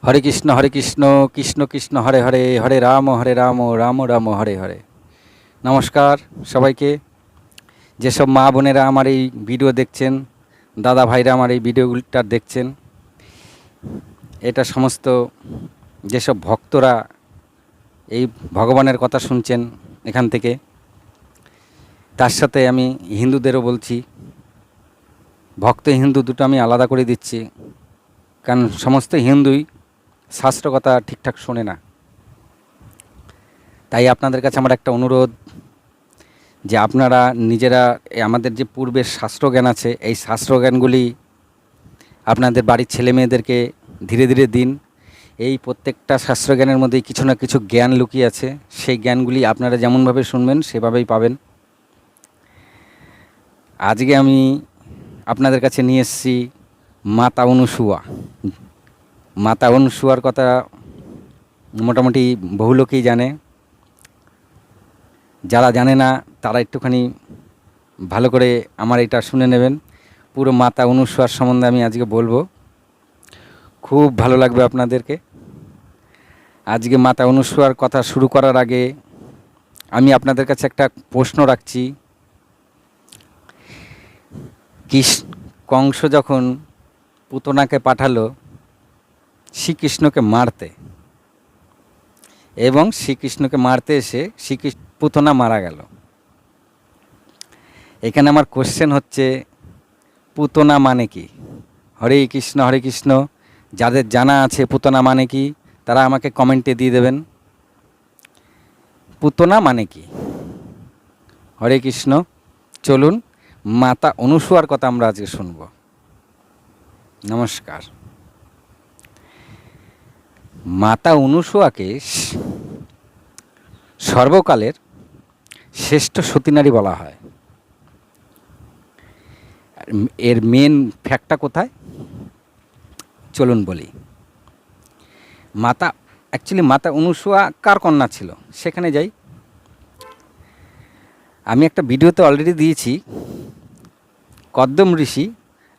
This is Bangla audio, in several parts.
হরে কৃষ্ণ কৃষ্ণ কৃষ্ণ হরে হরে, হরে রাম রাম রাম হরে হরে। নমস্কার সবাইকে। যেসব মা বোনেরা আমার এই ভিডিও দেখছেন, দাদা ভাইরা আমার এই ভিডিওটা দেখছেন, এটা সমস্ত যেসব ভক্তরা এই ভগবানের কথা শুনছেন এখান থেকে, তার সাথে আমি হিন্দুদেরও বলছি, ভক্ত হিন্দু দুটো আমি আলাদা করে দিচ্ছি, কারণ সমস্ত হিন্দুই শাস্ত্র কথা ঠিকঠাক শোনে না। তাই আপনাদের কাছে আমার একটা অনুরোধ, যে আপনারা নিজেরা আমাদের যে পূর্বের শাস্ত্রজ্ঞান আছে, এই শাস্ত্রজ্ঞানগুলি আপনাদের বাড়ির ছেলে মেয়েদেরকে ধীরে ধীরে দিন। এই প্রত্যেকটা শাস্ত্রজ্ঞানের মধ্যেই কিছু না কিছু জ্ঞান লুকিয়ে আছে, সেই জ্ঞানগুলি আপনারা যেমনভাবে শুনবেন সেভাবেই পাবেন। আজকে আমি আপনাদের কাছে নিয়ে এসেছি মাতা অনুসুয়া। মাতা অনুসুয়ার কথা মোটামুটি বহু লোকেই জানে, যারা জানে না তারা একটুখানি ভালো করে আমার এটা শুনে নেবেন। পুরো মাতা অনুসুয়ার সম্বন্ধে আমি আজকে বলবো, খুব ভালো লাগবে আপনাদেরকে। আজকে মাতা অনুসুয়ার কথা শুরু করার আগে আমি আপনাদের কাছে একটা প্রশ্ন রাখছি। কংস যখন পুতনাকে পাঠালো শ্রীকৃষ্ণকে মারতে, এবং শ্রীকৃষ্ণকে মারতে এসে পুতনা মারা গেল। এখানে আমার কোশ্চেন হচ্ছে, পুতনা মানে কি? হরে কৃষ্ণ। যাদের জানা আছে পুতনা মানে কি, তারা আমাকে কমেন্টে দিয়ে দেবেন পুতনা মানে কি। হরে কৃষ্ণ। চলুন মাতা অনুসুয়ার কথা আমরা আজকে শুনব। নমস্কার। মাতা অনুসুয়াকে সর্বকালের শ্রেষ্ঠ সতীনারী বলা হয়। এর মেন ফ্যাক্টটা কোথায় চলুন বলি। মাতা অনুসুয়া কার কন্যা ছিল সেখানে যাই। আমি একটা ভিডিওতে অলরেডি দিয়েছি, কদ্দম ঋষি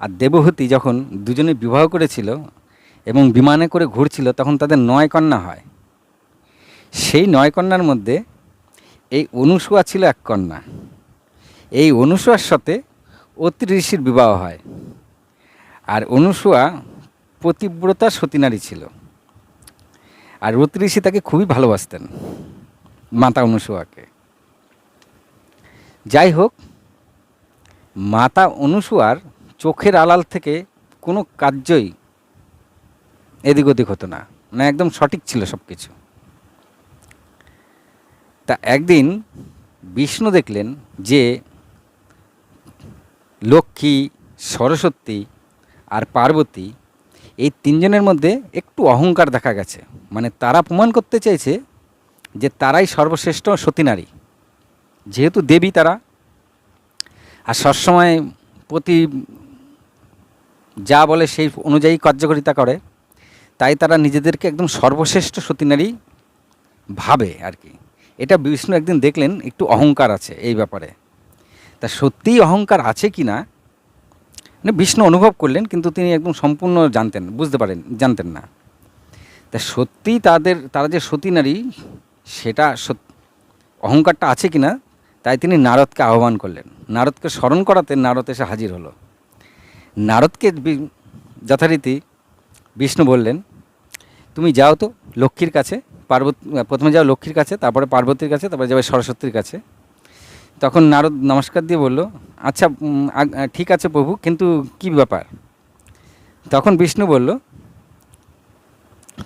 আর দেবহূতি যখন দুজনে বিবাহ করেছিল এবং বিমানে করে ঘুরছিল, তখন তাদের 9 কন্যা হয়। সেই 9 কন্যার মধ্যে এই অনুসুয়া ছিল এক কন্যা। এই অনুসুয়ার সাথে অত্রি ঋষির বিবাহ হয়। আর অনুসুয়া পতিব্রতা সতীনারী ছিল, আর অত্রি ঋষি তাকে খুবই ভালোবাসতেন, মাতা অনুসুয়াকে। যাই হোক, মাতা অনুসুয়ার চোখের আড়াল থেকে কোনো কার্যই এদিক ওদিক হতো না, মানে একদম সঠিক ছিল সব কিছু। তা একদিন বিষ্ণু দেখলেন যে লক্ষ্মী, সরস্বতী আর পার্বতী, এই তিনজনের মধ্যে একটু অহংকার দেখা গেছে। মানে তারা প্রমাণ করতে চাইছে যে তারাই সর্বশ্রেষ্ঠ সতীনারী, যেহেতু দেবী তারা, আর সবসময় প্রতি যা বলে সেই অনুযায়ী কার্যকারিতা করে, তাই তারা নিজেদেরকে একদম সর্বশ্রেষ্ঠ সতীনারী ভাবে আর কি। এটা বিষ্ণু একদিন দেখলেন একটু অহংকার আছে এই ব্যাপারে। তা সত্যিই অহংকার আছে কি না মানে বিষ্ণু অনুভব করলেন, কিন্তু তিনি একদম সম্পূর্ণ জানতেন না। তা সত্যিই তারা যে সতীনারী, সেটা অহংকারটা আছে কি না, তাই তিনি নারদকে আহ্বান করলেন। নারদকে স্মরণ করাতে নারদ এসে হাজির হলো। নারদকে যথারীতি বিষ্ণু বললেন, তুমি যাও তো লক্ষ্মীর কাছে, প্রথমে যাও লক্ষ্মীর কাছে, তারপরে পার্বতীর কাছে, তারপরে যাবে সরস্বতীর কাছে। তখন নারদ নমস্কার দিয়ে বলল, আচ্ছা ঠিক আছে প্রভু, কিন্তু কি ব্যাপার? তখন বিষ্ণু বলল,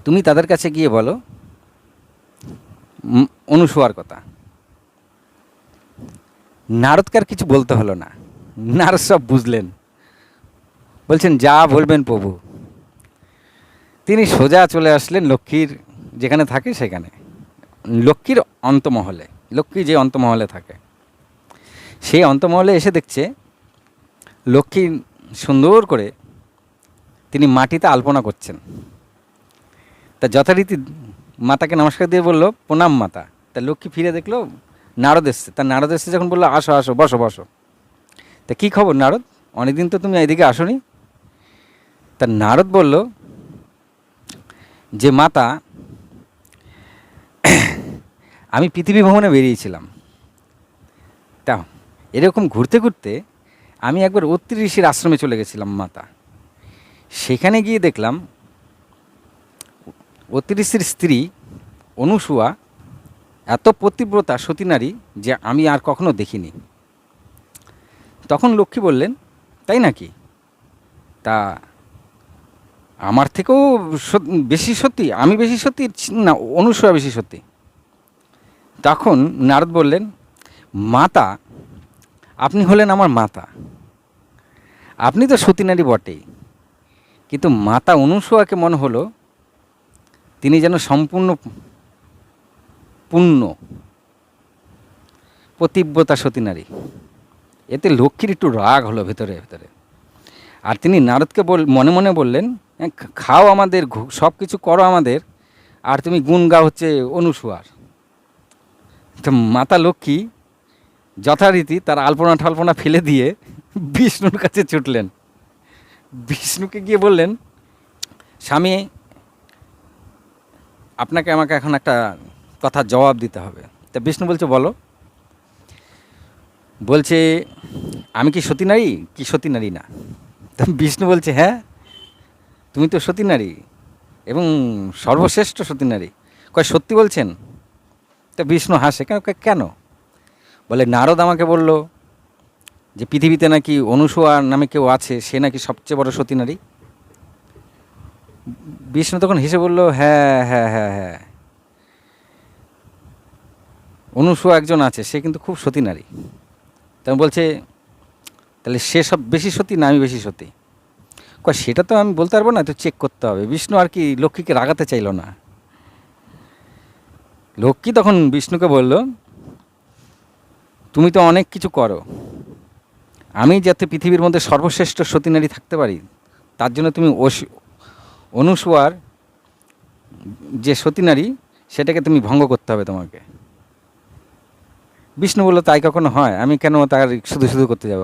তুমি তাদের কাছে গিয়ে বলো অনুসুয়ার কথা। নারদকে আর কিছু বলতে হলো না, নারদ সব বুঝলেন। বলছেন, যা বলবেন প্রভু। তিনি সোজা চলে আসলেন লক্ষ্মীর যেখানে থাকে সেখানে, লক্ষ্মীর অন্তমহলে। লক্ষ্মী যে অন্তমহলে থাকে, সেই অন্তমহলে এসে দেখছে লক্ষ্মী সুন্দর করে তিনি মাটিতে আলপনা করছেন। তা যথারীতি মাতাকে নমস্কার দিয়ে বলল, প্রণাম মাতা। তা লক্ষ্মী ফিরে দেখলো নারদ এসছে। তা নারদ এসছে যখন বললো, আসো আসো, বসো বসো। তা কী খবর নারদ, অনেকদিন তো তুমি এদিকে আসোনি। তা নারদ বলল, যে মাতা, আমি পৃথিবী ভ্রমণে বেরিয়েছিলাম, তা এরকম ঘুরতে ঘুরতে আমি একবার অত্রি ঋষির আশ্রমে চলে গেছিলাম মাতা। সেখানে গিয়ে দেখলাম অত্রি ঋষির স্ত্রী অনুসূয়া এত পতিব্রতা সতী নারী যে আমি আর কখনো দেখিনি। তখন লক্ষ্মী বললেন, তাই নাকি? তা আমার থেকেও বেশি সত্যি, আমি বেশি সত্যি না অনুসূয়া বেশি সত্যি? তখন নারদ বললেন, মাতা, আপনি হলেন আমার মাতা, আপনি তো সতী নারী বটেই, কিন্তু মাতা অনুসূয়াকে মনে হলো তিনি যেন সম্পূর্ণ পূর্ণ পতিব্রতা সতী নারী। এতে লক্ষ্মীর একটু রাগ হলো ভেতরে ভেতরে। আর তিনি নারদকে মনে মনে বললেন, খাও আমাদের, সব কিছু করো আমাদের, আর তুমি গুণ গাও হচ্ছে অনুসূয়ার। তো মাতা লক্ষ্মী যথারীতি তার আলপনা ঠালপনা ফেলে দিয়ে বিষ্ণুর কাছে ছুটলেন। বিষ্ণুকে গিয়ে বললেন, স্বামী, আপনাকে আমাকে এখন একটা কথার জবাব দিতে হবে। তা বিষ্ণু বলছে, বলো। বলছে, আমি কি সতী নারী কি সতী নারী না? তা বিষ্ণু বলছে, হ্যাঁ, তুমি তো সতী নারী এবং সর্বশ্রেষ্ঠ সতী নারী। কয়, সত্যি বলছেন? তা বিষ্ণু হাসে, কেন কেন? বলে, নারদ আমাকে বলল যে পৃথিবীতে নাকি অনুসূয়া নামে কেউ আছে, সে নাকি সবচেয়ে বড় সতী নারী। বিষ্ণু তখন হেসে বলল, হ্যাঁ হ্যাঁ হ্যাঁ হ্যাঁ, অনুসূয়া একজন আছে, সে কিন্তু খুব সতী নারী। তখন বলছে, তাহলে সে সব বেশি সতী না আমি বেশি সতী? কয়, সেটা তো আমি বলতে পারবো না, তো চেক করতে হবে। বিষ্ণু আর কি লক্ষ্মীকে রাগাতে চাইল না। লক্ষ্মী তখন বিষ্ণুকে বলল, তুমি তো অনেক কিছু করো, আমি যাতে পৃথিবীর মধ্যে সর্বশ্রেষ্ঠ সতী নারী থাকতে পারি, তার জন্য তুমি অনুসূয়ার যে সতী নারী সেটাকে তুমি ভঙ্গ করতে হবে তোমাকে। বিষ্ণু বলল, তাই কখনো হয়? আমি কেন তার শুধু শুধু করতে যাব?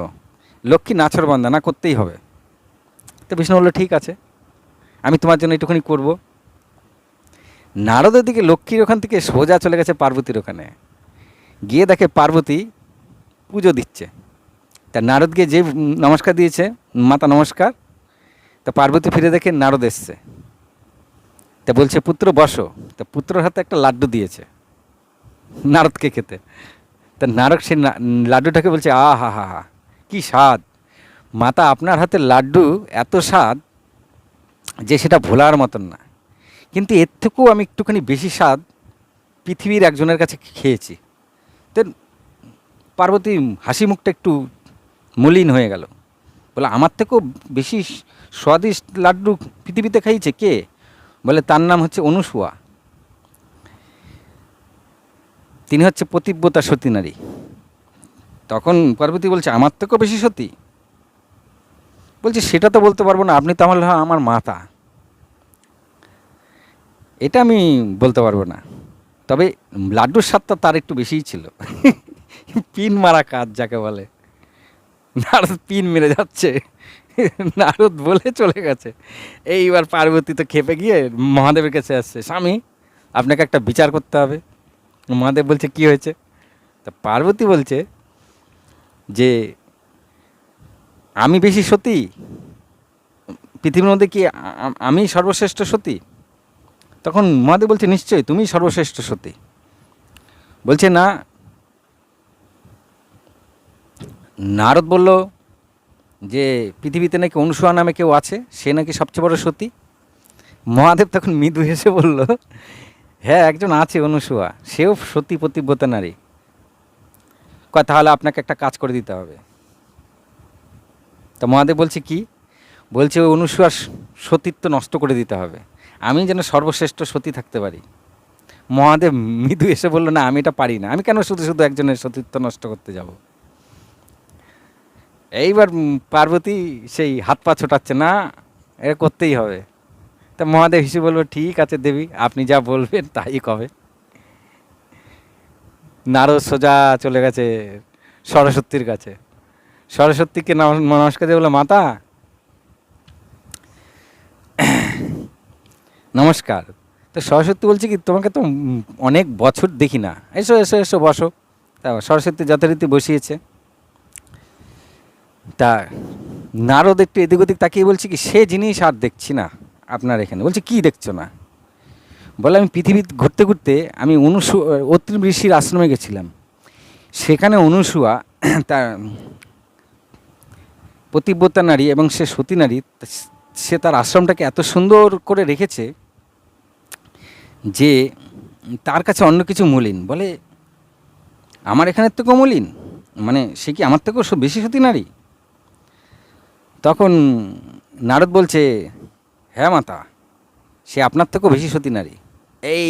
লক্ষ্মী নাছর বান্দা, না করতেই হবে। তো বিষ্ণু বলল, ঠিক আছে, আমি তোমার জন্য একটুখানি করব। নারদের দিকে লক্ষ্মীর ওখান থেকে সোজা চলে গেছে পার্বতীর ওখানে, গিয়ে দেখে পার্বতী পুজো দিচ্ছে। তা নারদ গিয়ে যে নমস্কার দিয়েছে, মাতা নমস্কার, তা পার্বতী ফিরে দেখে নারদ এসছে। তা বলছে, পুত্র বসো। তা পুত্রর হাতে একটা লাড্ডু দিয়েছে নারদকে খেতে। তা নারদ সেই লাড্ডুটাকে বলছে, আ হা হা হা, কী স্বাদ! মাতা, আপনার হাতের লাড্ডু এত স্বাদ যে সেটা ভোলার মতন না, কিন্তু এর থেকেও আমি একটুখানি বেশি স্বাদ পৃথিবীর একজনের কাছে খেয়েছি। তো পার্বতী হাসি মুখটা একটু মলিন হয়ে গেল। বলে, আমার থেকেও বেশি স্বাদিষ্ট লাড্ডু পৃথিবীতে খাইছে কে? বলে, তার নাম হচ্ছে অনুসূয়া, তিনি হচ্ছে পতিব্রতা সতী নারী। তখন পার্বতী বলছে, আমার থেকেও বেশি সতী? বলছে, সেটা তো বলতে পারবো না, আপনি তো আমার মাতা, এটা আমি বলতে পারবো না। তবে লাড্ডুর স্বাদটা তার একটু বেশিই ছিল। পিন মারা কাজ যাকে বলে। নারদ পিন মেরে যাচ্ছে, নারদ বলে চলে গেছে। এইবার পার্বতী তো খেপে গিয়ে মহাদেবের কাছে আসছে, স্বামী, আপনাকে একটা বিচার করতে হবে। মহাদেব বলছে, কি হয়েছে? তা পার্বতী বলছে যে আমি বেশি সতী, পৃথিবীর মধ্যে কি আমি সর্বশ্রেষ্ঠ সতী? তখন মহাদেব বলছে, নিশ্চয়ই তুমি সর্বশ্রেষ্ঠ সতী। বলছে, না। নারদ বলল যে পৃথিবীতে নাকি অনুসূয়া নামে কেউ আছে, সে নাকি সবচেয়ে বড় সতী। মহাদেব তখন মৃদু হেসে বলল, হ্যাঁ, একজন আছে অনুসূয়া, সেও সতী পতিব্রতা নারী। কয়, তাহলে আপনাকে একটা কাজ করে দিতে হবে। তা মহাদেব বলছে, কি? বলছে, ওই অনুসূয়ার সতীত্ব নষ্ট করে দিতে হবে, আমি যেন সর্বশ্রেষ্ঠ সতী থাকতে পারি। মহাদেব মৃদু এসে বলল, না, আমি এটা পারি না, আমি কেন শুধু শুধু একজনের সতীত্ব নষ্ট করতে যাব? এইবার পার্বতী সেই হাত পা ছোটাচ্ছে, না, এটা করতেই হবে। তা মহাদেব হিসেবে বলবো, ঠিক আছে দেবী, আপনি যা বলবেন তাই কবে। নারদ সোজা চলে গেছে সরস্বতীর কাছে। সরস্বতীকে নমস্কার দিয়ে বললো, মাতা নমস্কার, তো সরস্বতী বলছে কি, তোমাকে তো অনেক বছর দেখি না, এসো এসো এসো বসো। তা সরস্বতী যথারীতি বসিয়েছে। তা নারদ একটু এদিক ওদিক তাকিয়ে বলছে কি, সে জিনিস আর দেখছি না আপনার এখানে। বলছে কি দেখছো না? বলে আমি পৃথিবী ঘুরতে ঘুরতে আমি অত্রি ঋষির আশ্রমে গেছিলাম। সেখানে অনুসুয়া তার পতিব্রতা নারী এবং সে সতী নারী, সে তার আশ্রমটাকে এত সুন্দর করে রেখেছে যে তার কাছে অন্য কিছু মলিন। বলে আমার এখানের থেকেও মলিন? মানে সে কি আমার থেকেও বেশি সতী নারী? তখন নারদ বলছে, হ্যাঁ মাতা, সে আপনার থেকেও বেশি সতী নারী। এই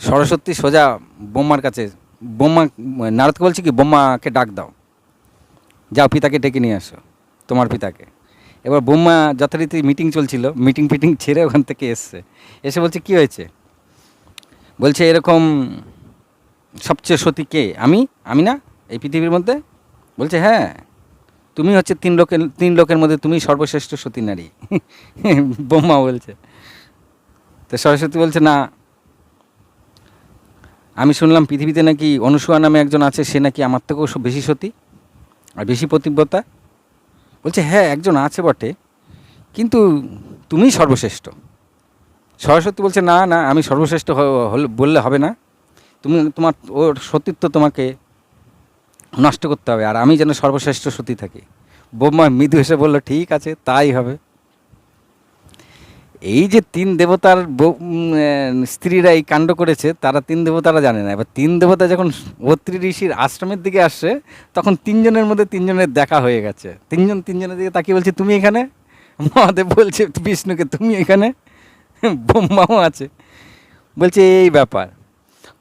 সরস্বতী সোজা ব্রহ্মার কাছে, ব্রহ্মা নারদকে বলছে কি, ব্রহ্মাকে ডাক দাও, যাও পিতাকে ডেকে নিয়ে আসো, তোমার পিতাকে। এবার ব্রহ্মা যথারীতি মিটিং চলছিল, মিটিং ফিটিং ছেড়ে ওখান থেকে এসছে। এসে বলছে কি হয়েছে? বলছে এরকম সবচেয়ে সতী কে? আমি আমি না এই পৃথিবীর মধ্যে? বলছে হ্যাঁ, তুমি হচ্ছে তিন লোকের মধ্যে তুমি সর্বশ্রেষ্ঠ সতী নারী। ব্রহ্মা বলছে। তো সরস্বতী বলছে না, আমি শুনলাম পৃথিবীতে নাকি অনুসূয়া নামে একজন আছে, সে নাকি আমার থেকেও বেশি সতী আর বেশি পতিব্রতা। বলছে হ্যাঁ, একজন আছে বটে, কিন্তু তুমিই সর্বশ্রেষ্ঠ। সরস্বতী বলছে না না, আমি সর্বশ্রেষ্ঠ বললে হবে না, তোমার ওর সতীত্ব তোমাকে নষ্ট করতে হবে, আর আমি যেন সর্বশ্রেষ্ঠ সতী থাকি। ব্রহ্মা মৃদু এসে বলল, ঠিক আছে, তাই হবে। এই যে তিন দেবতার স্ত্রীরা এই কাণ্ড করেছে, তারা তিন দেবতারা জানে না। এবার তিন দেবতা যখন অত্রি ঋষির আশ্রমের দিকে আসছে, তখন তিনজনের মধ্যে তিনজনের দেখা হয়ে গেছে। তিনজনের দিকে তাকিয়ে বলছে, তুমি এখানে? মহাদেব বলছে বিষ্ণুকে, তুমি এখানে? ব্রহ্মাও আছে। বলছে এই ব্যাপার,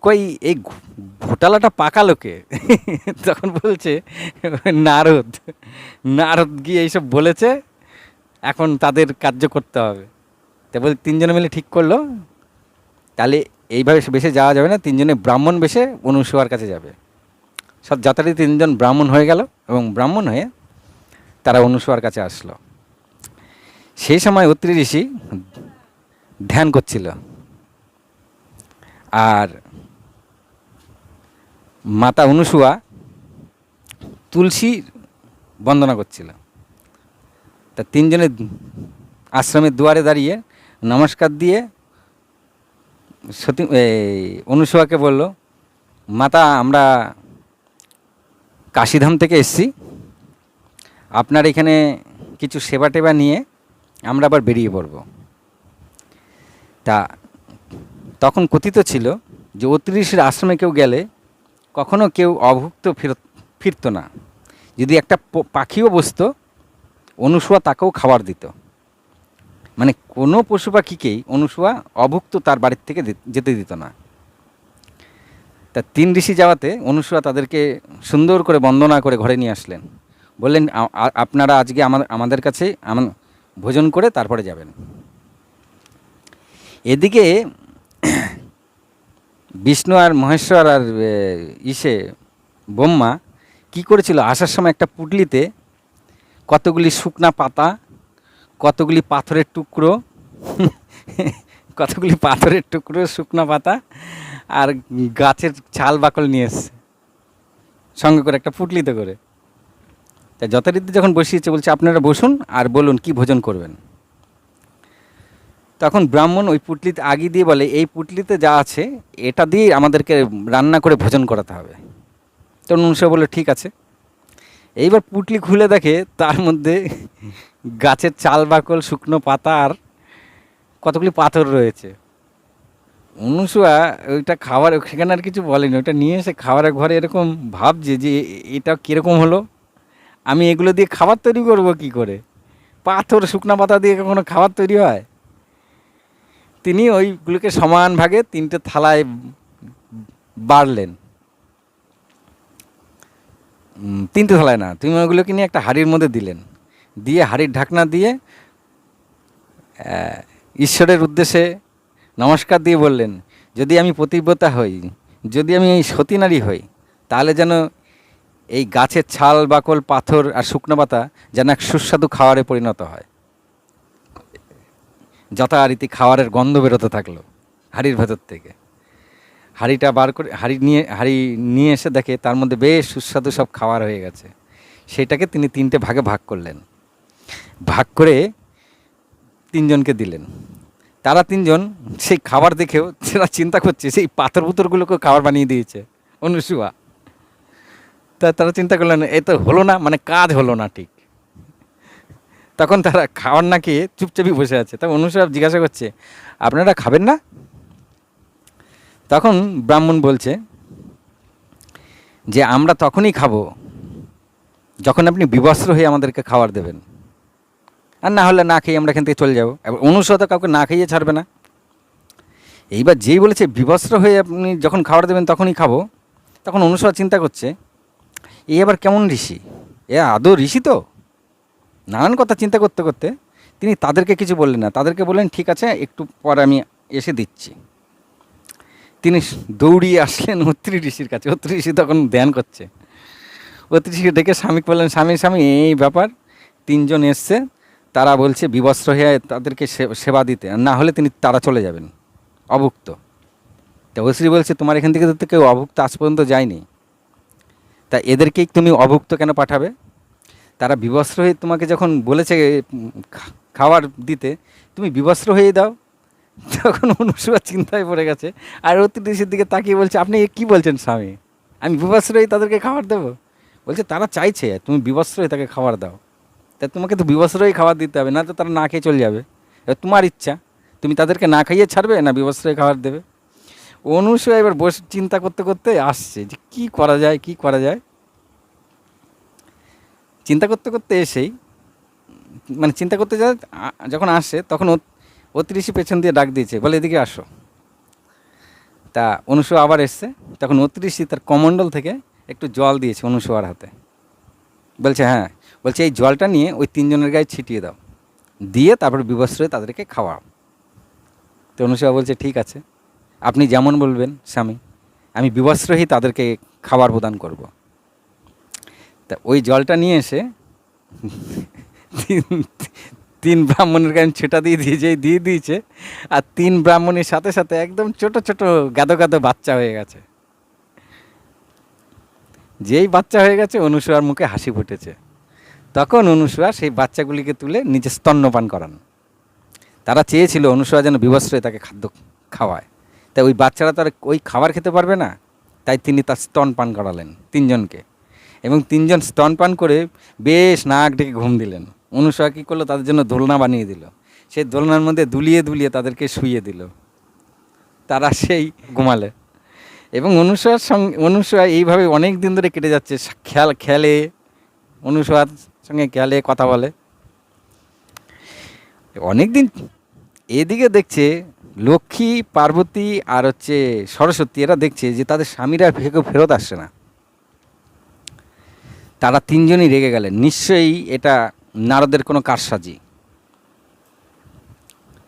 কই এই ঘোটালাটা পাকালো কে? তখন বলছে নারদ। নারদ গিয়ে এইসব বলেছে, এখন তাদের কার্য করতে হবে। তা বলে তিনজনে মিলে ঠিক করলো, তাহলে এইভাবে বেশে যাওয়া যাবে না, তিনজনে ব্রাহ্মণ বেশে অনুসূয়ার কাছে যাবে। সব যথারীতি তিনজন ব্রাহ্মণ হয়ে গেল, এবং ব্রাহ্মণ হয়ে তারা অনুসূয়ার কাছে আসলো। সেই সময় অত্রি ঋষি ধ্যান করছিল, আর মাতা অনুসূয়া তুলসী বন্দনা করছিল। তা তিনজনে আশ্রমের দুয়ারে দাঁড়িয়ে নমস্কার দিয়ে সতী অনুসূয়াকে বলল, মাতা, আমরা কাশীধাম থেকে এসেছি, আপনার এখানে কিছু সেবা টেবা নিয়ে আমরা আবার বেরিয়ে পড়ব। তা তখন কথিত ছিল যে অত্রি ঋষির আশ্রমে কেউ গেলে কখনো কেউ অভুক্ত ফিরত না। যদি একটা পাখিও বসতো, অনুসূয়া তাকেও খাবার দিত। মানে কোনো পশু পাখিকেই অনুসূয়া অভুক্ত তার বাড়ির থেকে যেতে দিত না। তা তিন ঋষি যাওয়াতে অনুসূয়া তাদেরকে সুন্দর করে বন্দনা করে ঘরে নিয়ে আসলেন। বললেন, আপনারা আজকে আমাদের কাছে ভোজন করে তারপরে যাবেন। এদিকে বিষ্ণু আর মহেশ্বর আর ব্রহ্মা কী করেছিল, আসার সময় একটা পুটলিতে কতগুলি শুকনা পাতা, কতগুলি পাথরের টুকরো, শুকনা পাতা আর গাছের ছাল বাকল নিয়ে এসছে সঙ্গে করে, একটা পুটলিতে করে। তা যথারীতি যখন বসিয়েছে, বলছে আপনারা বসুন আর বলুন কি ভোজন করবেন। তখন ব্রাহ্মণ ওই পুটলিতে আগি দিয়ে বলে, এই পুটলিতে যা আছে এটা দিয়ে আমাদেরকে রান্না করে ভোজন করাতে হবে। তখন অনুসূয়া বলল, ঠিক আছে। এইবার পুটলি খুলে দেখে তার মধ্যে গাছের চাল বাকল, শুকনো পাতা আর কতগুলি পাথর রয়েছে। অনুসূয়া ওইটা খাবার, সেখানে আর কিছু বলেনি, ওটা নিয়ে এসে খাবারের ঘরে এরকম ভাবছে যে এটা কীরকম হলো, আমি এগুলো দিয়ে খাবার তৈরি করব কি করে? পাথর শুকনো পাতা দিয়ে কখনো খাবার তৈরি হয়? তিনি ওইগুলোকে সমান ভাগে তিনটে থালায় বাড়লেন। তিনটে থালায় না, তিনি ওইগুলোকে নিয়ে একটা হাঁড়ির মধ্যে দিলেন, দিয়ে হাঁড়ির ঢাকনা দিয়ে ঈশ্বরের উদ্দেশ্যে নমস্কার দিয়ে বললেন, যদি আমি পতিব্রতা হই, যদি আমি এই সতী নারী হই, তাহলে যেন এই গাছের ছাল বাকল, পাথর আর শুকনো পাতা যেন এক সুস্বাদু খাবারে পরিণত হয়। যথারীতি খাবারের গন্ধ বেরোতে থাকলো হাঁড়ির ভেতর থেকে। হাঁড়িটা বার করে হাঁড়ি নিয়ে এসে দেখে তার মধ্যে বেশ সুস্বাদু সব খাবার হয়ে গেছে। সেটাকে তিনি 3টে ভাগে ভাগ করলেন, ভাগ করে 3জনকে দিলেন। তারা 3জন সেই খাবার দেখেও যারা চিন্তা করছে সেই পাথর পুতরগুলোকেও খাবার বানিয়ে দিয়েছে অনুসুয়া। তারা চিন্তা করলেন এ তো হলো না, মানে কাজ হলো না ঠিক। তখন তারা খাওয়ার না খেয়ে চুপচাপই বসে আছে। তখন অনুসুয়া জিজ্ঞাসা করছে, আপনারা খাবেন না? তখন ব্রাহ্মণ বলছে যে আমরা তখনই খাবো যখন আপনি বিবস্ত্র হয়ে আমাদেরকে খাবার দেবেন, আর না হলে না খেয়ে আমরা এখান থেকে চলে যাবো। এবার অনুসুয়া তো কাউকে না খাইয়ে ছাড়বে না। এইবার যেই বলেছে বিবস্ত্র হয়ে আপনি যখন খাবার দেবেন তখনই খাবো, তখন অনুসুয়া চিন্তা করছে এই আবার কেমন ঋষি, এ আদৌ ঋষি তো? নানান কথা চিন্তা করতে করতে তিনি তাদেরকে কিছু বললেন না। তাদেরকে বললেন ঠিক আছে, একটু পর আমি এসে দিচ্ছি। তিনি দৌড়িয়ে আসলেন অত্রি ঋষির কাছে। অত্রি ঋষি তখন ধ্যান করছে। অত্রি ঋষি ডেকে স্বামীকে বললেন, স্বামী এই ব্যাপার, 3জন এসছে, তারা বলছে বিবস্ত্র হয়ে তাদেরকে সেবা দিতে, না হলে তারা চলে যাবেন অভুক্ত। তা অত্রি বলছে তোমার এখান থেকে তো কেউ অভুক্ত আজ পর্যন্ত যায়নি, তা এদেরকেই তুমি অভুক্ত কেন পাঠাবে? তারা বিবস্ত্র হয়ে তোমাকে যখন বলেছে খাবার দিতে, তুমি বিবস্ত্র হয়ে দাও। তখন অনুসুয়া চিন্তায় পড়ে গেছে, আর অত্রি ঋষির দিকে তাকিয়ে বলছে, আপনি কি বলছেন স্বামী, আমি বিবস্ত্র হয়ে তাদেরকে খাবার দেবো? বলছে তারা চাইছে তুমি বিবস্ত্র হয়ে তাকে খাবার দাও, তা তোমাকে তো বিবস্ত্র হয়ে খাবার দিতে হবে, না তো তারা না খেয়ে চলে যাবে। এবার তোমার ইচ্ছা, তুমি তাদেরকে না খাইয়ে ছাড়বে না বিবস্ত্র হয়ে খাবার দেবে। অনুসুয়া এবার বসে চিন্তা করতে করতে আসছে যে কি করা যায়। চিন্তা করতে করতে এসেই মানে চিন্তা করতে যায় যখন আসে তখন অত্রি ঋষি পেছন দিয়ে ডাক দিয়েছে, বলে এদিকে আসো। তা অনুসুয়া আবার এসছে। তখন অত্রি ঋষি তার কমণ্ডল থেকে একটু জল দিয়েছে অনুসুয়ার হাতে। বলছে হ্যাঁ, বলছে এই জলটা নিয়ে ওই 3জনের গায়ে ছিটিয়ে দাও, দিয়ে তারপরে বিবস্ত্র হয়ে তাদেরকে খাওয়াও। তো অনুসুয়া বলছে ঠিক আছে, আপনি যেমন বলবেন স্বামী, আমি বিবস্ত্র হয়ে তাদেরকে খাবার প্রদান করব। তা ওই জলটা নিয়ে এসে 3 ব্রাহ্মণের গায়ে ছেটা দিয়ে দিয়েছে। আর 3 ব্রাহ্মণের সাথে সাথে একদম ছোট ছোট গাদো গাদো বাচ্চা হয়ে গেছে। যেই বাচ্চা হয়ে গেছে অনুসুয়ার মুখে হাসি ফুটেছে। তখন অনুসুয়া সেই বাচ্চাগুলিকে তুলে নিজে স্তন্যপান করান। তারা চেয়েছিল অনুসুয়া যেন বিবস্ত্র হয়ে তাকে খাদ্য খাওয়ায়, তাই ওই বাচ্চারা তো আর ওই খাবার খেতে পারবে না, তাই তিনি তার স্তনপান করালেন 3জনকে। এবং 3জন স্তনপান করে বেশ নাক ডেকে ঘুম দিলেন। অনুসুয়া কী করলো, তাদের জন্য দোলনা বানিয়ে দিল। সেই দোলনার মধ্যে দুলিয়ে দুলিয়ে তাদেরকে শুইয়ে দিল। তারা সেই ঘুমালে। এবং অনুসুয়া এইভাবে অনেক দিন ধরে কেটে যাচ্ছে। খেলে অনুসুয়ার সঙ্গে খেলে, কথা বলে অনেক দিন। এদিকে দেখছে লক্ষ্মী, পার্বতী আর সরস্বতী, এরা দেখছে যে তাদের স্বামীরা ফেরত আসছে না। তারা 3জনই রেগে গেলেন, নিশ্চয়ই এটা নারদের কোনো কারসাজি।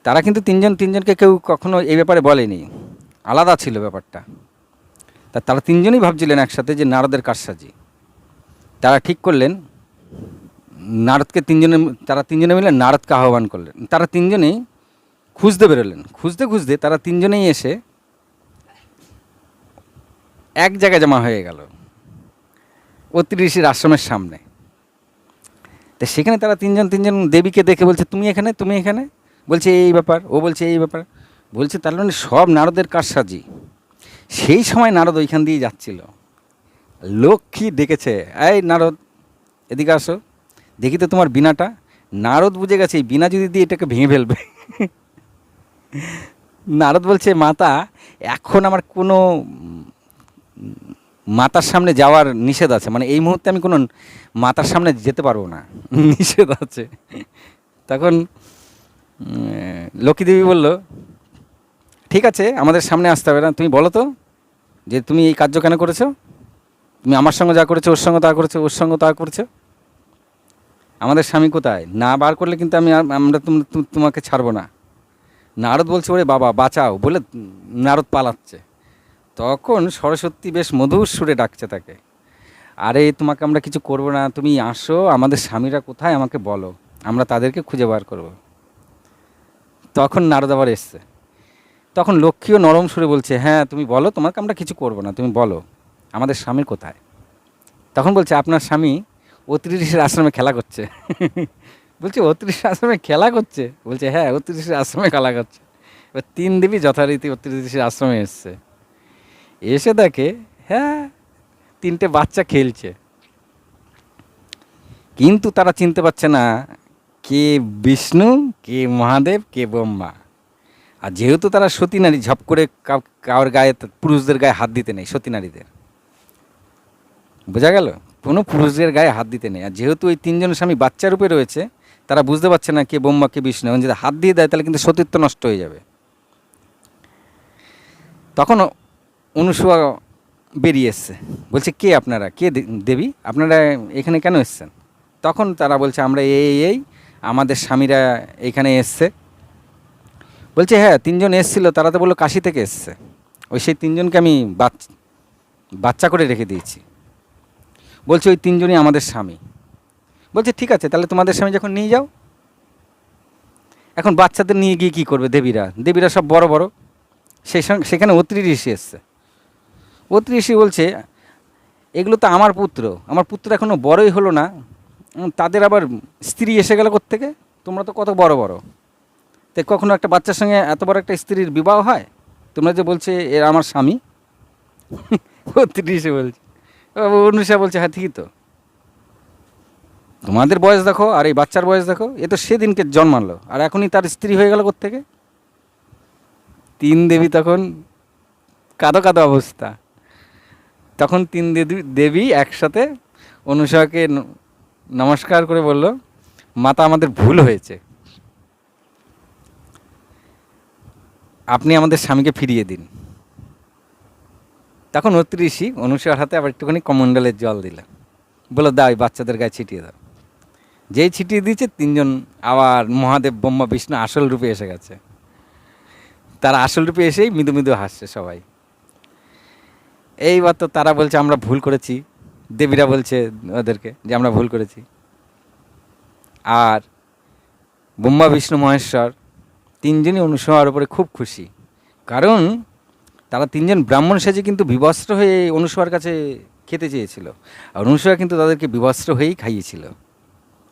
তারা কিন্তু 3জনকে কেউ কখনো এই ব্যাপারে বলেনি, আলাদা ছিল ব্যাপারটা। তারা 3জনই ভাবছিলেন একসাথে যে নারদের কারসাজি। তারা ঠিক করলেন নারদকে তারা 3জনে মিলে নারদকে আহ্বান করলেন। তারা 3জনেই খুঁজতে বেরোলেন। খুঁজতে তারা 3জনেই এসে এক জায়গায় জমা হয়ে গেল, অত্রি ঋষির আশ্রমের সামনে। তো সেখানে তারা 3জন দেবীকে দেখে বলছে তুমি এখানে। বলছে এই ব্যাপার, ও বলছে এই ব্যাপার। বলছে তার মানে সব নারদের কারসাজি। সেই সময় নারদ ওইখান দিয়ে যাচ্ছিল। লক্ষ্মী ডেকেছে, এই নারদ এদিকে আসো, দেখি তো তোমার বীণাটা। নারদ বুঝে গেছে এই বীণা যদি দিয়ে এটাকে ভেঙে ফেলবে। নারদ বলছে মাতা, এখন আমার কোনো মাতার সামনে যাওয়ার নিষেধ আছে, মানে এই মুহূর্তে আমি কোনো মাতার সামনে যেতে পারবো না, নিষেধ আছে। তখন লক্ষ্মী দেবী বলল ঠিক আছে, আমাদের সামনে আসতে হবে না, তুমি বলো তো যে তুমি এই কার্য কেন করেছো? তুমি আমার সঙ্গে যা করেছো ওর সঙ্গে তা করেছো। আমাদের স্বামী কোথায়? না বার করলে কিন্তু আমরা তোমাকে ছাড়বো না। নারদ বলছে ওরে বাবা বাঁচাও বলে নারদ পালাচ্ছে। তখন সরস্বতী বেশ মধুর সুরে ডাকছে তাকে, আরে তোমাকে আমরা কিছু করবো না, তুমি আসো, আমাদের স্বামীরা কোথায় আমাকে বলো, আমরা তাদেরকে খুঁজে বার করব। তখন নারদ আবার এসছে। তখন লক্ষ্মীও নরম সুরে বলছে, হ্যাঁ তুমি বলো, তোমাকে আমরা কিছু করবো না, তুমি বলো আমাদের স্বামী কোথায়। তখন বলছে, আপনার স্বামী অত্রি ঋষির আশ্রমে খেলা করছে। বলছে, অত্রি ঋষির আশ্রমে খেলা করছে? বলছে, হ্যাঁ অত্রি ঋষির আশ্রমে খেলা করছে। এবার তিন দেবী যথারীতি অত্রি ঋষির আশ্রমে এসছে। এসে দেখে, হ্যাঁ তিনটে বাচ্চা খেলছে, কিন্তু তারা চিনতে পারছে না কে বিষ্ণু, কে মহাদেব, কে ব্রহ্মা। আর যেহেতু তারা সতী নারী, ঝপ করে কারোর গায়ে, পুরুষদের গায়ে হাত দিতে নেই, সতী নারীদের, বোঝা গেল, কোনো পুরুষদের গায়ে হাত দিতে নেই। আর যেহেতু ওই তিনজন স্বামী বাচ্চা রূপে রয়েছে, তারা বুঝতে পারছে না কে ব্রহ্মা কে বিষ্ণু। এবং যদি হাত দিয়ে দেয় তাহলে কিন্তু সতীত্ব নষ্ট হয়ে যাবে। তখন অনুসুয়া বেরিয়ে এসছে, বলছে, কে আপনারা, কে দেবী, আপনারা এখানে কেন এসছেন? তখন তারা বলছে, আমরা এই আমাদের স্বামীরা এখানে এসছে। বলছে, হ্যাঁ তিনজন এসছিল, তারা তো বললো কাশি থেকে এসছে, ওই সেই তিনজনকে আমি বাচ্চা করে রেখে দিয়েছি। বলছে, ওই তিনজনই আমাদের স্বামী। বলছে, ঠিক আছে, তাহলে তোমাদের স্বামী যখন নিয়ে যাও। এখন বাচ্চাদের নিয়ে গিয়ে কী করবে দেবীরা? দেবীরা সব বড় বড়। সেখানে অত্রি ঋষি এসছে। অত্রি ঋষি বলছে, এগুলো তো আমার পুত্র, আমার পুত্র এখনও বড়ই হলো না, তাদের আবার স্ত্রী এসে গেল কোত্থেকে? তোমরা তো কত বড় বড়, তো কখনো একটা বাচ্চার সঙ্গে এত বড় একটা স্ত্রীর বিবাহ হয়? তোমরা যে বলছে এর আমার স্বামী। অত্রি ঋষি বলছে, অনুষা বলছে, হ্যাঁ ঠিকই তো, তোমাদের বয়স দেখো আর এই বাচ্চার বয়স দেখো, এ তো সেদিনকে জন্মালো, আর এখনই তার স্ত্রী হয়ে গেল কোত্থেকে? তিন দেবী তখন কাঁদো কাঁদো অবস্থা। তখন তিন দেবী একসাথে অনুষাকে নমস্কার করে বলল, মাতা আমাদের ভুল হয়েছে, আপনি আমাদের স্বামীকে ফিরিয়ে দিন। তখন অত্রি ঋষি অনুষার হাতে আবার একটুখানি কমণ্ডলের জল দিলেন, বলো দাও এই বাচ্চাদের গায়ে ছিটিয়ে দাও। যেই ছিটিয়ে দিয়েছে, তিনজন আবার মহাদেব, ব্রহ্মা, বিষ্ণু আসল রূপে এসে গেছে। তারা আসল রূপে এসেই মৃদু মৃদু হাসছে সবাই। এইবার তো তারা বলছে, আমরা ভুল করেছি, দেবীরা বলছে ওদেরকে যে আমরা ভুল করেছি। আর ব্রহ্মা, বিষ্ণু, মহেশ্বর তিনজনই অনুসূয়ার উপরে খুব খুশি, কারণ তারা তিনজন ব্রাহ্মণ সেজে কিন্তু বিবস্ত্র হয়ে অনুসূয়ার কাছে খেতে চেয়েছিল, আর অনুসূয়া কিন্তু তাদেরকে বিবস্ত্র হয়েই খাইয়েছিল।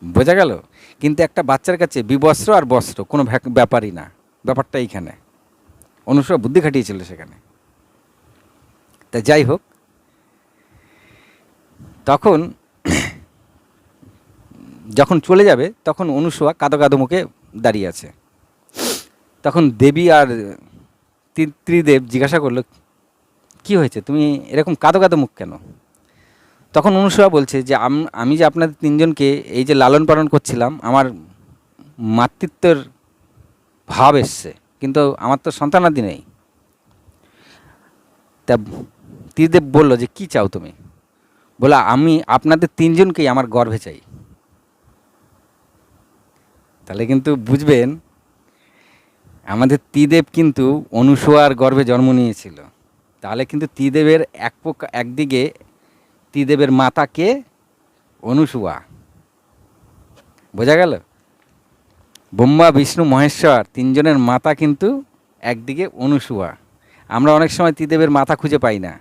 বোঝা গেল? কিন্তু একটা বাচ্চার কাছে বিবস্ত্র আর বস্ত্র কোনো ব্যাপারই না, ব্যাপারটা এইখানে অনুসূয়া বুদ্ধি খাটিয়েছিল সেখানে। তা যাই হোক, তখন যখন চলে যাবে, তখন অনুসূয়া কাঁদো কাঁদো মুখে দাঁড়িয়ে আছে। তখন দেবী আর ত্রিদেব জিজ্ঞাসা করলো, কি হয়েছে, তুমি এরকম কাঁদো কাঁদো মুখ কেন? তখন অনুসূয়া বলছে যে, আমি যে আপনাদের তিনজনকে এই যে লালন পালন করছিলাম, আমার মাতৃত্বের ভাব এসছে, কিন্তু আমার তো সন্তানাদি নেই। তা ত্রিদেব বলল যে, কি চাও তুমি? বলে, আমি আপনাদের তিনজনকেই আমার গর্ভে চাই। তাহলে কিন্তু বুঝবেন, আমাদের ত্রিদেব কিন্তু অনুসূয়ার গর্ভে জন্ম নিয়েছিল। তাহলে কিন্তু ত্রিদেবের একদিকে ত্রিদেবের মাতাকে অনুসূয়া, বোঝা গেল? ব্রহ্মা, বিষ্ণু, মহেশ্বর তিনজনের মাতা কিন্তু একদিকে অনুসূয়া। আমরা অনেক সময় ত্রিদেবের মাথা খুঁজে পাই না,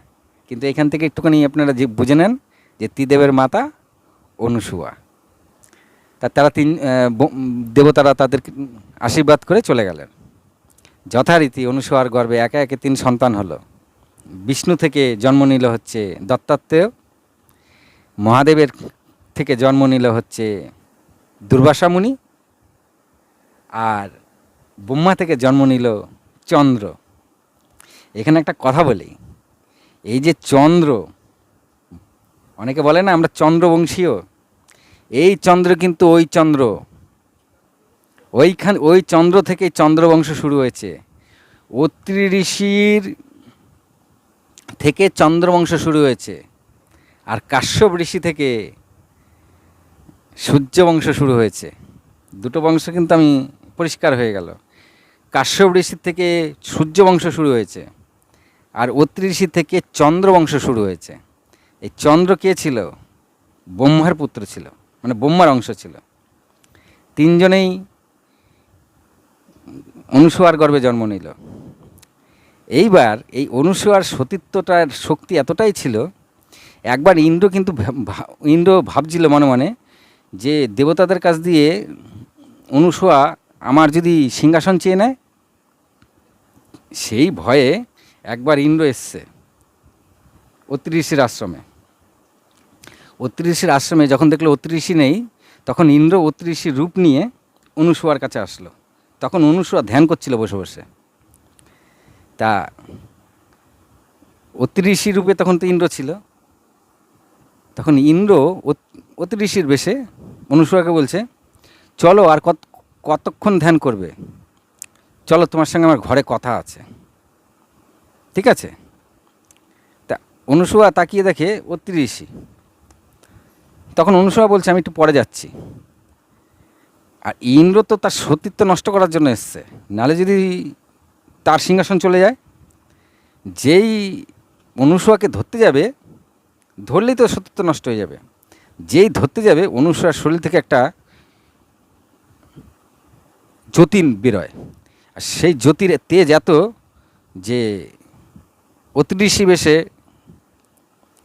কিন্তু এখান থেকে একটুখানি আপনারা যে বুঝে নেন যে ত্রিদেবের মাতা অনুসূয়া। তারা দেবতারা তাদের আশীর্বাদ করে চলে গেলেন। যথারীতি অনুসূয়ার গর্ভে একে একে 3 সন্তান হলো। বিষ্ণু থেকে জন্ম নিল হচ্ছে দত্তাত্রেয়, মহাদেবের থেকে জন্ম নিল হচ্ছে দুর্বাসা মুনি, আর ব্রহ্মা থেকে জন্ম নিল চন্দ্র। এখানে একটা কথা বলি, এই যে চন্দ্র, অনেকে বলে না আমরা চন্দ্রবংশীয়, এই চন্দ্র কিন্তু ওই চন্দ্র, ওই চন্দ্র থেকে চন্দ্রবংশ শুরু হয়েছে। অত্রি ঋষির থেকে চন্দ্রবংশ শুরু হয়েছে, আর কাশ্যপ ঋষি থেকে সূর্যবংশ শুরু হয়েছে। দুটো বংশ কিন্তু আমি পরিষ্কার হয়ে গেল। কাশ্যপ ঋষির থেকে সূর্যবংশ শুরু হয়েছে, আর অত্রি ঋষির থেকে চন্দ্রবংশ শুরু হয়েছে। এই চন্দ্র কে ছিল? ব্রহ্মার পুত্র ছিল, মানে ব্রহ্মার অংশ ছিল। তিনজনেই অনুসূয়ার গর্ভে জন্ম নিল। এইবার এই অনুসূয়ার সতীত্বটার শক্তি এতটাই ছিল, একবার ইন্দ্র ভাবছিল মনে মনে যে দেবতাদের কাছ দিয়ে অনুসূয়া আমার যদি সিংহাসন চেয়ে নেয়। সেই ভয়ে একবার ইন্দ্র এসছে অত্রি ঋষির আশ্রমে। অত্রি ঋষির আশ্রমে যখন দেখলো অত্রি ঋষি নেই, তখন ইন্দ্র অত্রি ঋষির রূপ নিয়ে অনুসূয়ার কাছে আসলো। তখন অনুসূয়া ধ্যান করছিল বসে বসে। তা অত্রি ঋষির রূপে তখন তো ইন্দ্র ছিল। তখন ইন্দ্র অত্রি ঋষির বেশে অনুসূয়াকে বলছে, চলো আর কতক্ষণ ধ্যান করবে, চলো তোমার সঙ্গে আমার ঘরে কথা আছে, ঠিক আছে? তা অনুসূয়া তাকিয়ে দেখে অত্রি ঋষি। তখন অনুসূয়া বলছে, আমি একটু পরে যাচ্ছি। আর ইন্দ্র তো তার সতীত্ব নষ্ট করার জন্য এসছে, নাহলে যদি তার সিংহাসন চলে যায়। যেই অনুসূয়াকে ধরতে যাবে, ধরলেই তো সতীত্ব নষ্ট হয়ে যাবে। যেই ধরতে যাবে, অনুসূয়ার শরীর থেকে একটা জ্যোতি বেরোয়। আর সেই জ্যোতির তেজ এত যে অতি ঋষি বেশে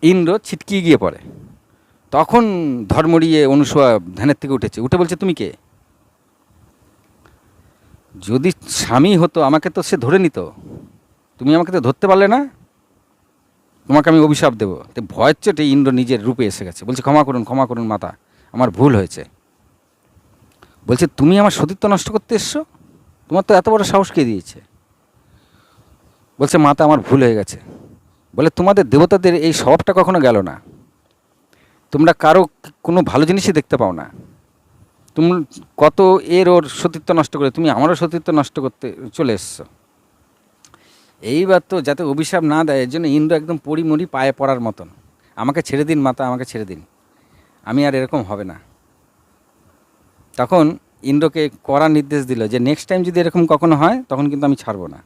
ইন্দ্র ছিটকিয়ে গিয়ে পড়ে। তখন ধর্মড়িয়ে অনুসূয়া ধ্যানের থেকে উঠেছে, উঠে বলছে, তুমি কে? যদি স্বামী হতো আমাকে তো সে ধরে নিত, তুমি আমাকে তো ধরতে পারলে না, তোমাকে আমি অভিশাপ দেবো। তো ভয়ের চোটে ইন্দ্র নিজের রূপে এসে গেছে, বলছে, ক্ষমা করুন মাতা, আমার ভুল হয়েছে। বলছে, তুমি আমার সতীত্ব নষ্ট করতে এসছো? তোমার তো এত বড় সাহস কে দিয়েছে? বলছে, মাতা আমার ভুল হয়ে গেছে। বলে, তোমাদের দেবতাদের এই স্বভাবটা কখনো গেল না, তোমরা কারো কোনো ভালো জিনিসই দেখতে পাও না। তুমি কত ওর সতীত্ব নষ্ট করে তুমি আমারও সতীত্ব নষ্ট করতে চলে এসছো। এইবার তো যাতে অভিশাপ না দেয়, এর জন্য ইন্দ্র একদম পরিমরি পায়ে পড়ার মতন, আমাকে ছেড়ে দিন মাতা, আমাকে ছেড়ে দিন, আমি আর এরকম হবে না। তখন ইন্দ্রকে কড়া নির্দেশ দিল যে নেক্সট টাইম যদি এরকম কখনো হয়, তখন কিন্তু আমি ছাড়বো না।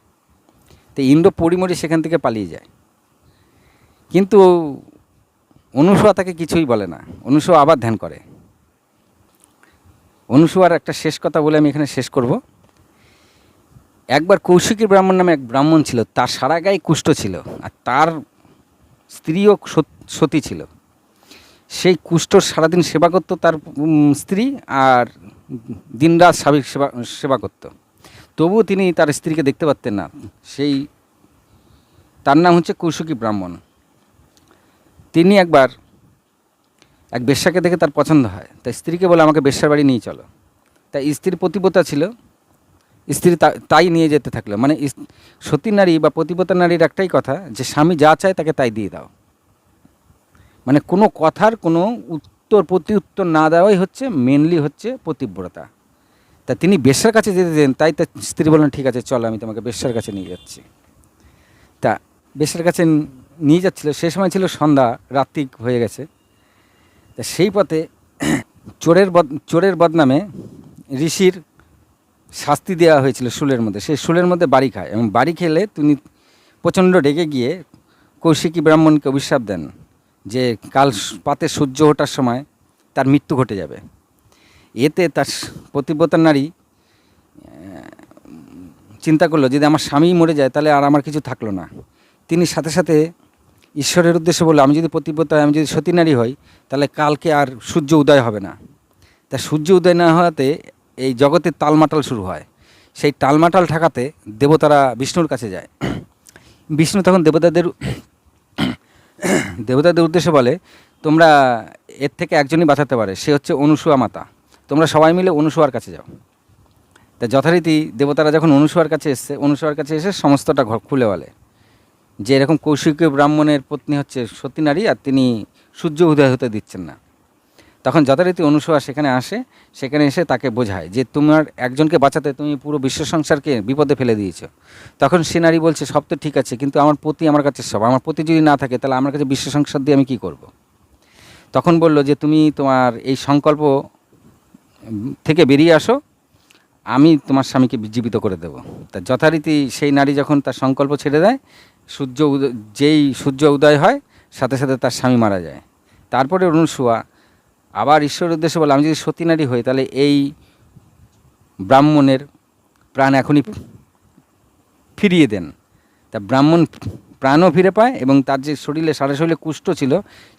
তো ইন্দ্র পরিমরি সেখান থেকে পালিয়ে যায়। কিন্তু অনুসূয়া তাকে কিছুই বলে না, অনুসূয়া আবার ধ্যান করে। অনুসূয়ার একটা শেষ কথা বলে আমি এখানে শেষ করব। একবার কৌশিকী ব্রাহ্মণ নামে এক ব্রাহ্মণ ছিল, তার সারা গায়ে কুষ্ঠ ছিল, আর তার স্ত্রীও সতী ছিল। সেই কুষ্ঠর সারাদিন সেবা করতো তার স্ত্রী, আর দিনরাত স্বাভাবিক সেবা করতো। তবুও তিনি তার স্ত্রীকে দেখতে পারতেন না। তার নাম হচ্ছে কৌশিকী ব্রাহ্মণ। তিনি একবার এক বেশ্যাকে দেখে তার পছন্দ হয়, তাই স্ত্রীকে বলে, আমাকে বেশ্যার বাড়ি নিয়ে চলো। তাই স্ত্রী পতিব্রতা ছিল, স্ত্রী তাই নিয়ে যেতে থাকলো। মানে সতী নারী বা পতিব্রতা নারীর একটাই কথা, যে স্বামী যা চায় তাকে তাই দিয়ে দাও। মানে কোনো কথার কোনো প্রতি উত্তর না দেওয়াই হচ্ছে মেনলি হচ্ছে পতিব্রতা। তা তিনি বেশ্যার কাছে যেতে দেন, তাই তার স্ত্রী বললেন, ঠিক আছে চলো, আমি তোমাকে বেশ্যার কাছে নিয়ে যাচ্ছি। তা বেশ্যার কাছে নিয়ে যাচ্ছিল, সে সময় ছিল সন্ধ্যা, রাত্রি হয়ে গেছে। তা সেই পথে চোরের বদনামে ঋষির শাস্তি দেওয়া হয়েছিল শুলের মধ্যে। সেই শুলের মধ্যে বাড়ি খায়, এবং বাড়ি খেলে তিনি প্রচণ্ড রেগে গিয়ে কৌশিকী ব্রাহ্মণকে অভিশাপ দেন যে কাল পাতে সূর্য ওঠার সময় তার মৃত্যু ঘটে যাবে। এতে তার পতিব্রতা নারী চিন্তা করলো, যদি আমার স্বামী মরে যায় তাহলে আর আমার কিছু থাকলো না। তিনি সাথে সাথে ঈশ্বরের উদ্দেশ্যে বললো, আমি যদি পতিব্রতা, আমি যদি সতী নারী হই, তাহলে কালকে আর সূর্য উদয় হবে না। তা সূর্য উদয় না হওয়াতে এই জগতের টালমাটাল শুরু হয়। সেই টালমাটাল ঠেকাতে দেবতারা বিষ্ণুর কাছে যায়। বিষ্ণু তখন দেবতাদের উদ্দেশ্যে বলে, তোমরা এর থেকে একজনই বাঁচাতে পারে, সে হচ্ছে অনুসূয়া মাতা, তোমরা সবাই মিলে অনুসূয়ার কাছে যাও। তা যথারীতি দেবতারা যখন অনুসূয়ার কাছে এসে সমস্তটা খুলে বলে যে এরকম কৌশিকী ব্রাহ্মণের পত্নী হচ্ছে সতী নারী, আর তিনি সূর্য উদয় হতে দিচ্ছেন না। তখন যথারীতি অনুসূয়া সেখানে এসে তাকে বোঝায় যে তোমার একজনকে বাঁচাতে তুমি পুরো বিশ্ব সংসারকে বিপদে ফেলে দিয়েছো। তখন সে নারী বলছে, সব তো ঠিক আছে, কিন্তু আমার পতি আমার কাছে সব, আমার পতি যদি না থাকে তাহলে আমার কাছে বিশ্ব সংসার দিয়ে আমি কী করব। তখন বলল যে তুমি তোমার এই সংকল্প থেকে বেরিয়ে আসো, আমি তোমার স্বামীকে জীবিত করে দেব। তা যথারীতি সেই নারী যখন তার সংকল্প ছেড়ে দেয়, যেই সূর্য উদয় হয় সাথে সাথে তার স্বামী মারা যায়। তারপরে অনুসূয়া আবার ঈশ্বরের উদ্দেশ্যে বলে, আমি যদি সতী নারী হই তাহলে এই ব্রাহ্মণের প্রাণ এখনই ফিরিয়ে দেন। তা ব্রাহ্মণ প্রাণও ফিরে পায় এবং তার যে শরীরে সারা শরীরে কুষ্ঠ ছিল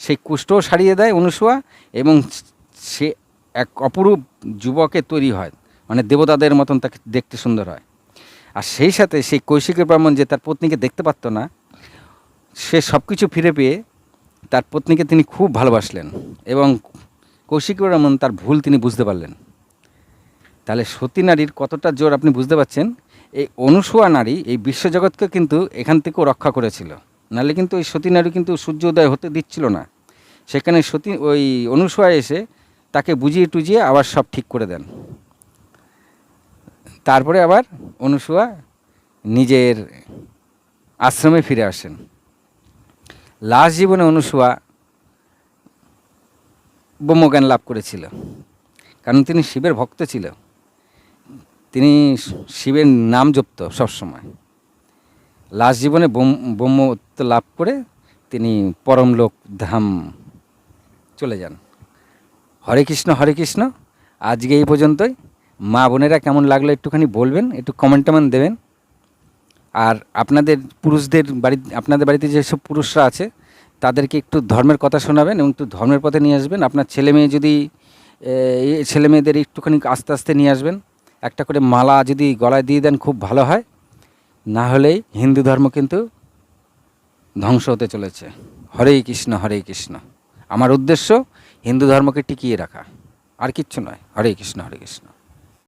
সেই কুষ্ঠও সারিয়ে দেয় অনুসূয়া, এবং সে এক অপরূপ যুবকে তৈরি হয়, মানে দেবতাদের মতন তাকে দেখতে সুন্দর হয়। আর সেই সাথে সেই কৌশিকের ব্রাহ্মণ যে তার পত্নীকে দেখতে পারতো না, সে সব কিছু ফিরে পেয়ে তার পত্নীকে তিনি খুব ভালোবাসলেন এবং কৌশিকের ব্রাহ্মণ তার ভুল তিনি বুঝতে পারলেন। তাহলে সতী নারীর কতটা জোর আপনি বুঝতে পারছেন। এই অনুসূয়া নারী এই বিশ্বজগৎকে কিন্তু এখান থেকেও রক্ষা করেছিল, নাহলে কিন্তু ওই সতী নারী কিন্তু সূর্য উদয় হতে দিচ্ছিল না। সেখানে ওই অনুসূয়া এসে তাকে বুঝিয়ে টুজিয়ে আবার সব ঠিক করে দেন। তারপরে আবার অনুসূয়া নিজের আশ্রমে ফিরে আসেন। লাস্ট জীবনে অনুসূয়া ব্রহ্মজ্ঞান লাভ করেছিল, কারণ তিনি শিবের ভক্ত ছিল, তিনি শিবের নাম জপত সবসময়। লাস্ট জীবনে ব্রহ্মত্ব লাভ করে তিনি পরমলোক ধাম চলে যান। হরে কৃষ্ণ হরে কৃষ্ণ। আজকে এই পর্যন্তই। মা বোনেরা কেমন লাগলো একটুখানি বলবেন, একটু কমেন্ট টমেন্ট দেবেন। আর আপনাদের আপনাদের বাড়িতে যেসব পুরুষরা আছে তাদেরকে একটু ধর্মের কথা শোনাবেন এবং একটু ধর্মের পথে নিয়ে আসবেন। আপনার ছেলে মেয়েদের একটুখানি আস্তে আস্তে নিয়ে আসবেন। একটা করে মালা যদি গলায় দিয়ে দেন খুব ভালো হয়, না হলেই হিন্দু ধর্ম কিন্তু ধ্বংস হতে চলেছে। হরে কৃষ্ণ হরে কৃষ্ণ। আমার উদ্দেশ্য হিন্দু ধর্মকে টিকিয়ে রাখা, আর কিচ্ছু নয়। হরে কৃষ্ণ হরে কৃষ্ণ।